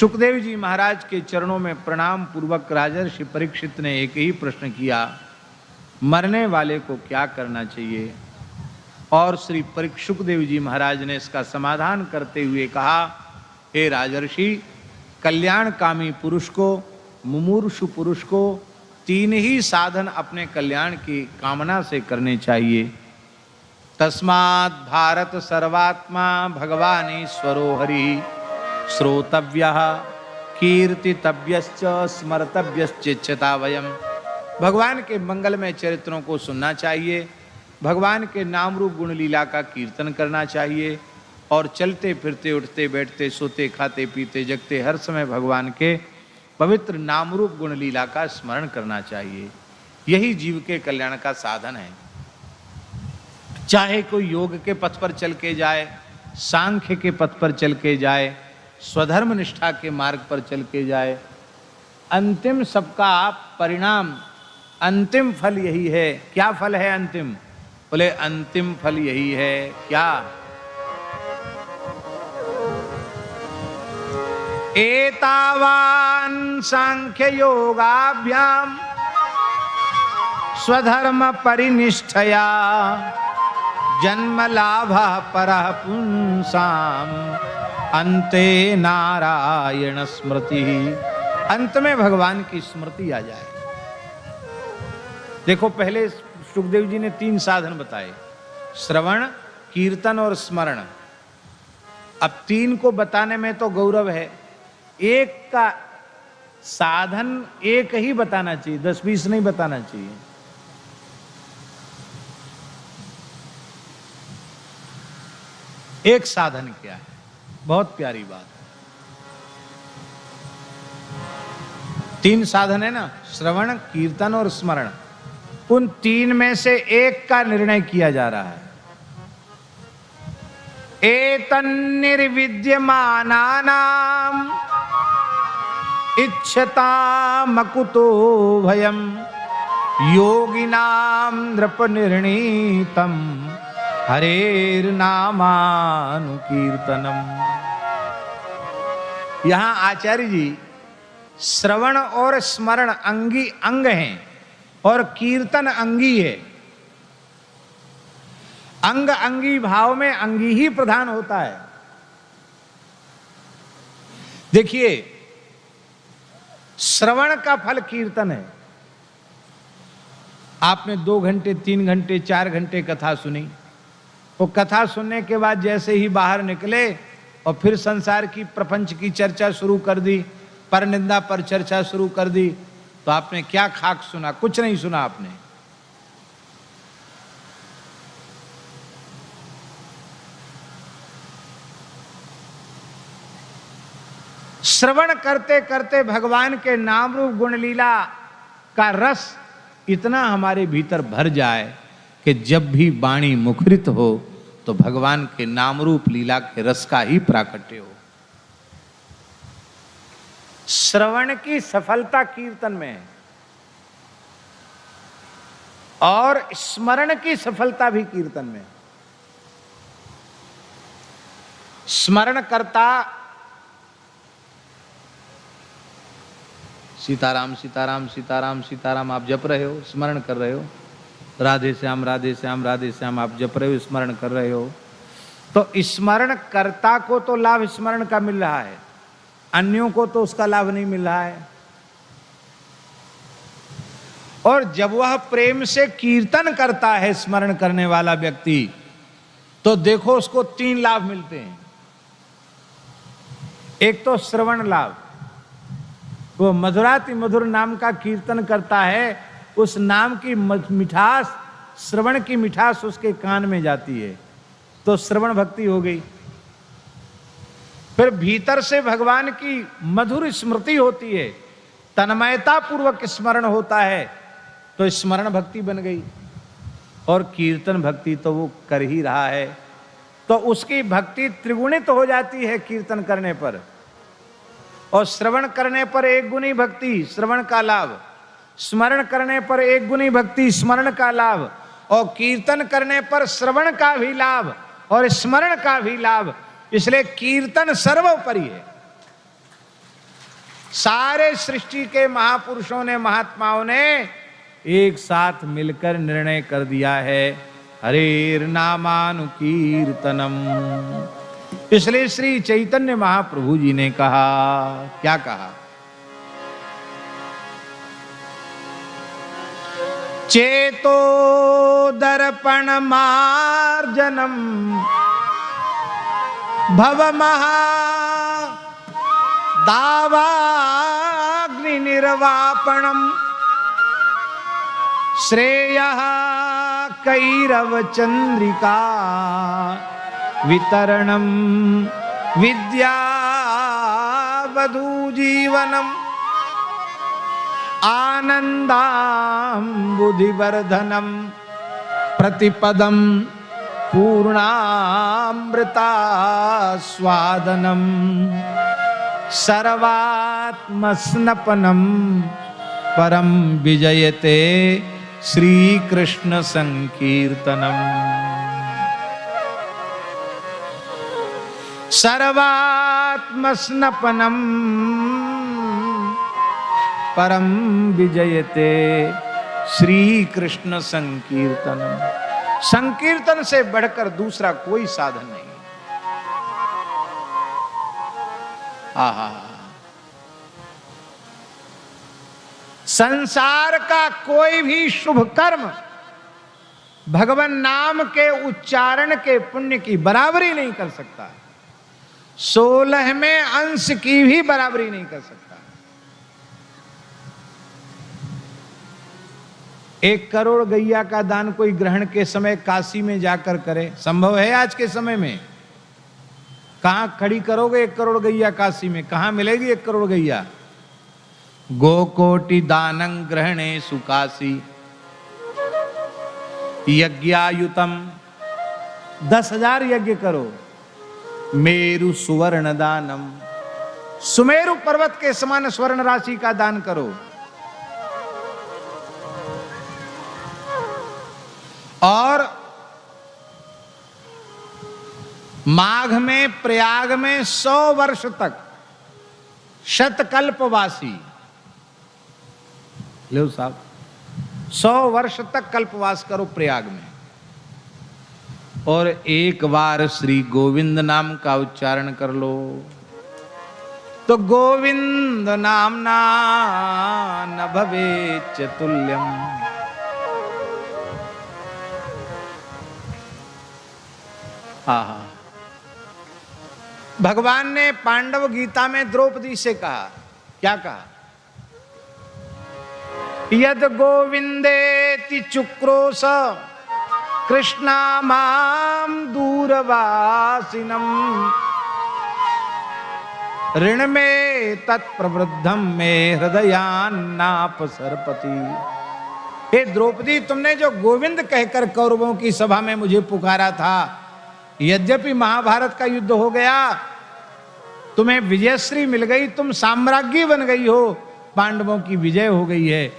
शुकदेव जी महाराज के चरणों में प्रणाम पूर्वक राजर्षि परीक्षित ने एक ही प्रश्न किया, मरने वाले को क्या करना चाहिए? और श्री शुकदेव जी महाराज ने इसका समाधान करते हुए कहा, हे राजर्षि, कल्याणकामी पुरुष को, मुमूर्षु पुरुष को तीन ही साधन अपने कल्याण की कामना से करने चाहिए। तस्मात् भारत सर्वात्मा भगवानीश्वरो हरि श्रोतव्यः कीर्तितव्यश्च स्मर्तव्यश्चिच्छता वयम। भगवान के मंगलमय चरित्रों को सुनना चाहिए, भगवान के नाम रूप गुण लीला का कीर्तन करना चाहिए और चलते फिरते उठते बैठते सोते खाते पीते जगते हर समय भगवान के पवित्र नाम रूप गुण लीला का स्मरण करना चाहिए। यही जीव के कल्याण का साधन है। चाहे कोई योग के पथ पर चल के जाए, सांख्य के पथ पर चल के जाए, स्वधर्म निष्ठा के मार्ग पर चल के जाए, अंतिम सबका परिणाम, अंतिम फल यही है। क्या फल है अंतिम? बोले अंतिम फल यही है। क्या? एतावान सांख्य योगाभ्याम स्वधर्म परिनिष्ठया जन्म लाभ परः पुंसाम अंते नारायण स्मृति। अंत में भगवान की स्मृति आ जाए। देखो, पहले शुकदेव जी ने तीन साधन बताए, श्रवण, कीर्तन और स्मरण। अब तीन को बताने में तो गौरव है, एक का साधन एक ही बताना चाहिए, 10-20 नहीं बताना चाहिए। एक साधन क्या है? बहुत प्यारी बात। तीन साधन है ना, श्रवण, कीर्तन और स्मरण। उन तीन में से एक का निर्णय किया जा रहा है। एतन्निर्विद्यमानानाम इच्छतामकुतो भयम योगिनाम नृपनिर्णीतम हरेर्नामानुकीर्तनम। यहां आचार्य जी श्रवण और स्मरण अंगी अंग हैं और कीर्तन अंगी है। अंग अंगी भाव में अंगी ही प्रधान होता है। देखिए, श्रवण का फल कीर्तन है। आपने 2 घंटे 3 घंटे 4 घंटे कथा सुनी, वो कथा सुनने के बाद जैसे ही बाहर निकले और फिर संसार की प्रपंच की चर्चा शुरू कर दी, पर निंदा पर चर्चा शुरू कर दी, तो आपने क्या खाक सुना? कुछ नहीं सुना आपने। श्रवण करते करते भगवान के नाम रूप गुण लीला का रस इतना हमारे भीतर भर जाए कि जब भी वाणी मुखरित हो तो भगवान के नाम रूप लीला के रस का ही प्राकट्य हो। श्रवण की सफलता कीर्तन में है और स्मरण की सफलता भी कीर्तन में। स्मरण करता सीताराम सीताराम सीताराम सीताराम आप जप रहे हो, स्मरण कर रहे हो, राधे श्याम राधे श्याम राधे श्याम आप जप रहे हो, स्मरण कर रहे हो, तो स्मरण कर्ता को तो लाभ स्मरण का मिल रहा है, अन्यों को तो उसका लाभ नहीं मिल रहा है। और जब वह प्रेम से कीर्तन करता है स्मरण करने वाला व्यक्ति, तो देखो उसको 3 लाभ मिलते हैं। एक तो श्रवण लाभ, वो मधुराति मधुर नाम का कीर्तन करता है, उस नाम की मिठास, श्रवण की मिठास उसके कान में जाती है, तो श्रवण भक्ति हो गई। फिर भीतर से भगवान की मधुर स्मृति होती है, तन्मयता पूर्वक स्मरण होता है, तो स्मरण भक्ति बन गई। और कीर्तन भक्ति तो वो कर ही रहा है, तो उसकी भक्ति त्रिगुणित हो जाती है कीर्तन करने पर। और श्रवण करने पर 1 गुनी भक्ति, श्रवण का लाभ, स्मरण करने पर 1 गुनी भक्ति, स्मरण का लाभ, और कीर्तन करने पर श्रवण का भी लाभ और स्मरण का भी लाभ। इसलिए कीर्तन सर्वोपरि है। सारे सृष्टि के महापुरुषों ने, महात्माओं ने एक साथ मिलकर निर्णय कर दिया है, हरेर नामानुकीर्तनम। इसलिए श्री चैतन्य महाप्रभु जी ने कहा, क्या कहा? चेतो दर्पण मार्जनम भव महा दावाग्नि निर्वापणम श्रेयः कैरव चंद्रिका वितरणम विद्या वधू जीवनम आनंदाम बुद्धिवर्धनम प्रतिपदम पूर्णामृता स्वादनम सर्वात्मस्नपनम परम विजयते श्री कृष्ण संकीर्तनम। सर्वात्मस्नपनम परम विजयते श्री कृष्ण संकीर्तनम। संकीर्तन से बढ़कर दूसरा कोई साधन नहीं। आहा, संसार का कोई भी शुभ कर्म भगवान नाम के उच्चारण के पुण्य की बराबरी नहीं कर सकता, 16वें अंश की भी बराबरी नहीं कर सकता। 1 करोड़ गैया का दान कोई ग्रहण के समय काशी में जाकर करे, संभव है आज के समय में? कहां खड़ी करोगे 1 करोड़ गैया काशी में? कहां मिलेगी 1 करोड़ गैया? गोकोटि दानं ग्रहणे सुकाशी यज्ञायुतम, 10,000 यज्ञ करो। मेरु सुवर्ण दानम, सुमेरु पर्वत के समान स्वर्ण राशि का दान करो। और माघ में प्रयाग में 100 वर्ष तक शतकल्पवासी, लो साहब, 100 वर्ष तक कल्पवास करो प्रयाग में। और एक बार श्री गोविंद नाम का उच्चारण कर लो तो गोविंद नामना न भवेच्च तुल्यम। आहा, भगवान ने पांडव गीता में द्रौपदी से कहा, क्या कहा? यद गोविंदेति चुक्रोश कृष्णा माम दूरवासिनम ऋण में तत्प्रवृद्धम में हृदयान्नापसरपति। हे द्रौपदी, तुमने जो गोविंद कहकर कौरवों की सभा में मुझे पुकारा था, यद्यपि महाभारत का युद्ध हो गया, तुम्हें विजयश्री मिल गई, तुम साम्राज्ञी बन गई हो, पांडवों की विजय हो गई है,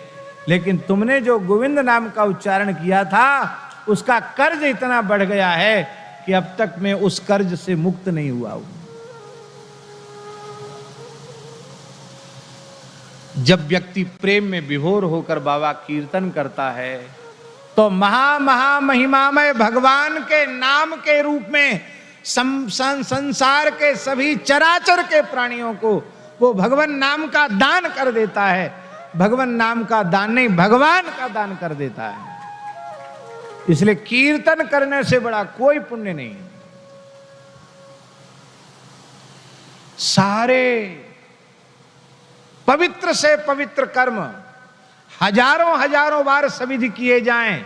लेकिन तुमने जो गोविंद नाम का उच्चारण किया था उसका कर्ज इतना बढ़ गया है कि अब तक मैं उस कर्ज से मुक्त नहीं हुआ हूं। जब व्यक्ति प्रेम में विभोर होकर बाबा कीर्तन करता है तो महा महिमामय भगवान के नाम के रूप में संसार के सभी चराचर के प्राणियों को वो भगवान नाम का दान कर देता है। भगवान नाम का दान नहीं, भगवान का दान कर देता है। इसलिए कीर्तन करने से बड़ा कोई पुण्य नहीं। सारे पवित्र से पवित्र कर्म हजारों बार सविधि किए जाएं,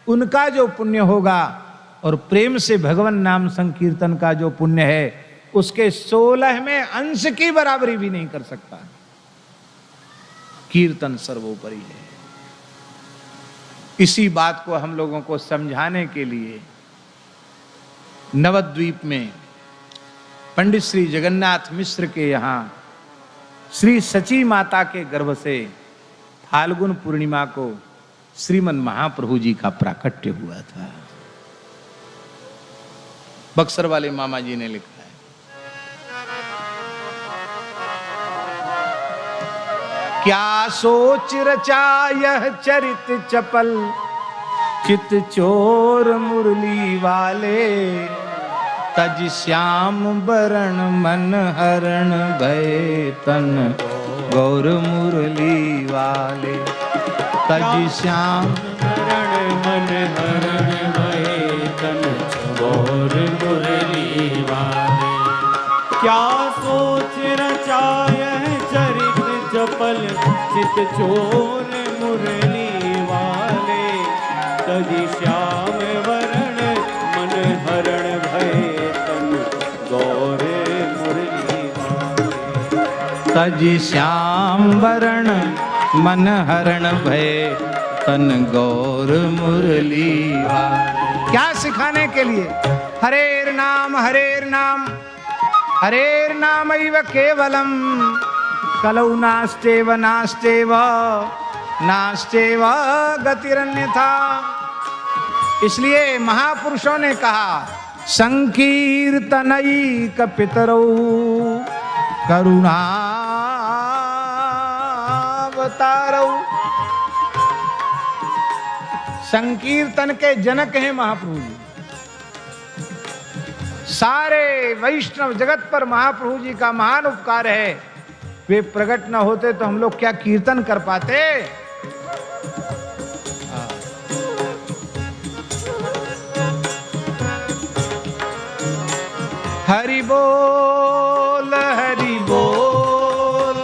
उनका जो पुण्य होगा और प्रेम से भगवान नाम संकीर्तन का जो पुण्य है, उसके 16वें अंश की बराबरी भी नहीं कर सकता। कीर्तन सर्वोपरि है। इसी बात को हम लोगों को समझाने के लिए नवद्वीप में पंडित श्री जगन्नाथ मिश्र के यहाँ श्री सची माता के गर्भ से फाल्गुन पूर्णिमा को श्रीमन महाप्रभु जी का प्राकट्य हुआ था। बक्सर वाले मामा जी ने लिखा है, क्या सोच रचा यह चरित चपल, चित चोर मुरली वाले, तज श्याम बरण मन हरण भय तन गौर मुरली वाले। तज श्याम बरण मन हरण भय तन गौर मुरली वाले। क्या सोच रचा यह चरित चपल, चित चोर मुरली वाले, तजी श्याम वरण मन हरण भय तन गौर मुरली वाले। तज श्याम वरण मन हरण भय तन गौर मुरली वाले। क्या सिखाने के लिए? हरेर नाम हरेर नाम, हरेर नामैव केवलम, कलौ नास्तेव नास्तेव नास्तेव गतिरन्यथा। इसलिए महापुरुषों ने कहा संकीर्तनैक पितरौ करुणावतारौ। संकीर्तन के जनक हैं महाप्रभु जी। सारे वैष्णव जगत पर महाप्रभु जी का महान उपकार है। वे प्रकट न होते तो हम लोग क्या कीर्तन कर पाते। हरि बोल हरि बोल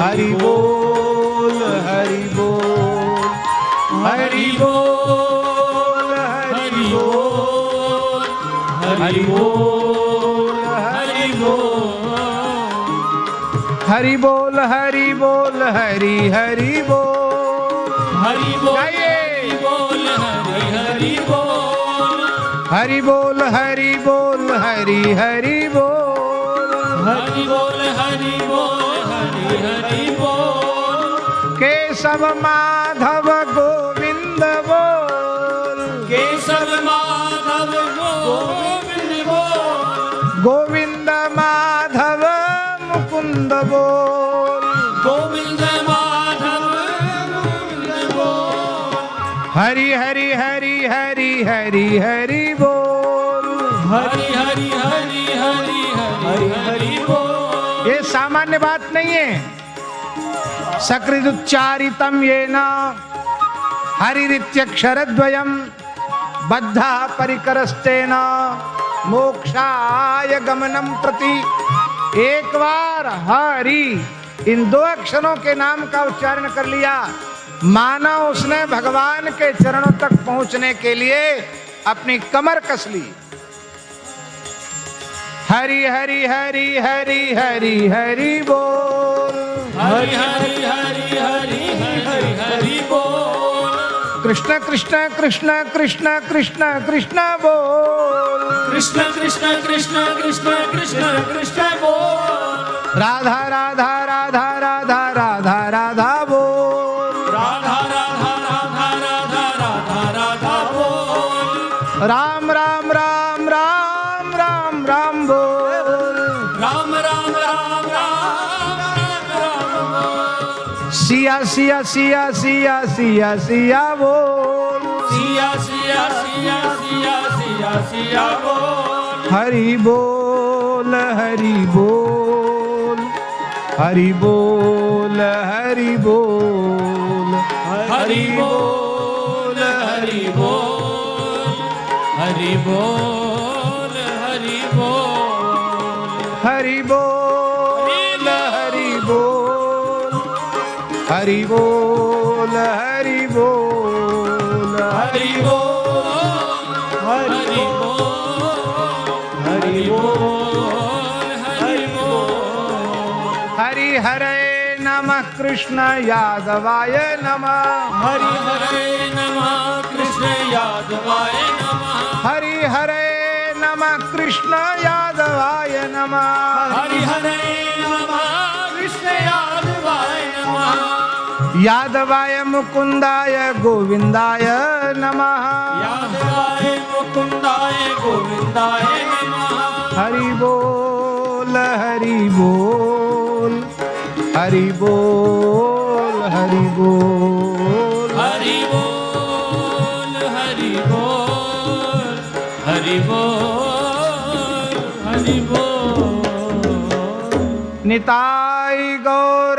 हरि बोल हरि बोल हरि बोल हरि बोल हरि बोल हरि बोल हरि बोल हरि बोल हरि हरि बोल हरि बोल हरि बोल हरि बोल हरि बोल हरि हरि बोल हरि बोल हरि बोल हरि हरि बोल। केशव माधव गोविंद बोल, केशव माधव गोविंद बोल, गोविंद माधव मुकुंद बोल, गोविंद माधव मुकुंद बोल। हरि हरि हरि हरि हरि हरि बोल, हरि हरि हरि हरि हरि हरि बोल। ये सामान्य बात नहीं है। सकृदुच्चारितम येन हरिरित्यक्षरद्वयम बद्धा परिकरस्तेन मोक्षाय गमनम प्रति। एक बार हरि इन दो अक्षरों के नाम का उच्चारण कर लिया, मानो उसने भगवान के चरणों तक पहुंचने के लिए अपनी कमर कस ली। हरि हरि हरि हरि हरि हरि बोल, हरि हरि हरि हरि हरि हरि बोल। कृष्ण कृष्ण कृष्ण कृष्ण कृष्ण कृष्ण बोल, कृष्ण कृष्ण कृष्ण कृष्ण कृष्ण कृष्ण बोल। राधा राधा राधा राधा राधा राधा बोल, राधा राधा राधा राधा राधा राधा बोल। राम राम राम राम राम राम बोल, राम राम राम राम राम बोल। सिया सिया सिया सिया सिया सिया बोल, सिया सिया सिया सिया सिया सिया बोल। हरि बोल हरि बोल हरि बोल हरि बोल हरि बोल हरि बोल हरि बोल हरि बोल। हरि बोल हरि बोल हरि बोल हरि बोल हरि बोल हरि बोल हरि बोल हरि बोल। हरि हरे नमः कृष्ण यादवाय नमः, हरि हरे नमः कृष्ण यादवाय नमः। हरि हरे नमः कृष्ण यादवाय नमः, हरि हरे नमः कृष्ण यादवाय नमः। यादवाय मुकुंदाय गोविंदाय नमः, यादवाय मुकुंदाय गोविंदाय नमः। हरि बोल हरि बोल हरि बोल बोल। हरि बोल हरि बोल हरि बोल हरि बोल। निताई गौर